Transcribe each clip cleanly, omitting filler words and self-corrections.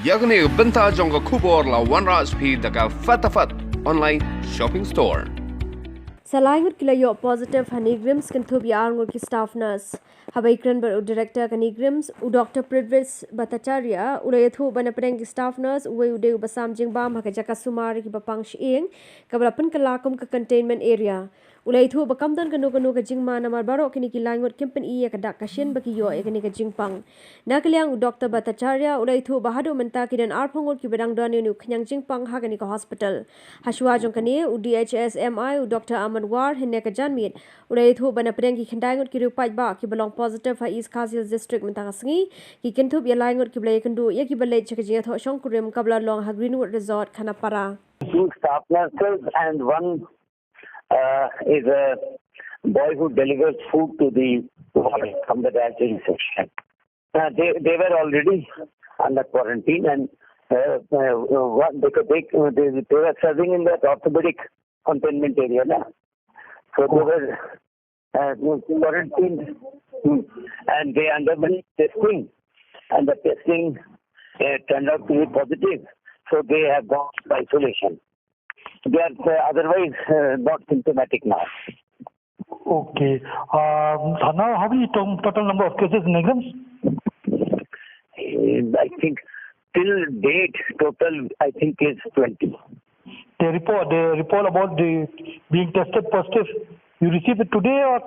Yagni benta jonga kubor la OneRaj P daga fatafat online shopping store. Salaingut kilayo positive Hanigrims kantub yarngur ki staff nurse. Habaikran bar director Hanigrims u Dr. Pridvis Bhattacharya urayathu banapreng ki staff nurse uwe ude ubasam jingbam hakajaka sumari ki bapang shiing kabalapan kalakum ka containment area. Ulaitu bakamdan kanu ka jingma namar barok kini ki laingut kimpen iya kadak kashin baki yo ekani ka jingpang. Nakaliang u Dr. Bhattacharya ulaitu bahadu menta ki dan arpangul ki bedang dani nu kanyang jingpang hakani ka hospital. Hashwa jongkani u DHS MI u Dr. Ahmad War hinne ka janmit ulaitu banapreng ki khandaingut ki rupai ba ki belong positive ha East Kazil district mentang sengi ki kintup ya laingut ki belai kendu ya ki belai chakaje tho shongkurim kabla long ha Greenwood Resort Khanapara. Two staff nurses and one is a boy who delivers food to the ward from the dietary section. They were already under quarantine and they were serving in that orthopedic containment area. So they were quarantined and they underwent testing and the testing turned out to be positive. So they have gone to isolation. They are otherwise not symptomatic now. Okay. Now, how many total number of cases in exams? I think till date total I think is 20. The report about the being tested positive. You received it today or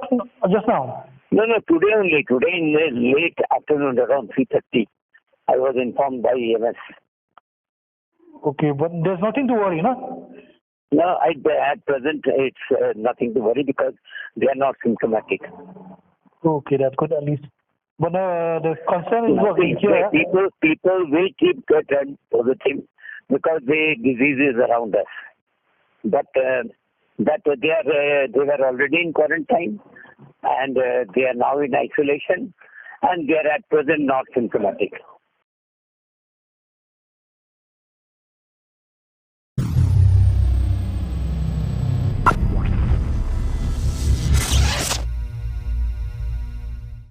just now? No, today only. Today in the late afternoon around 3:30. I was informed by EMS. Okay, but there's nothing to worry, no? No, at present it's nothing to worry because they are not symptomatic. Okay, that's good at least. But the concern is what here. People will keep getting positive because the disease is around us. But they were already in quarantine and they are now in isolation and they are at present not symptomatic.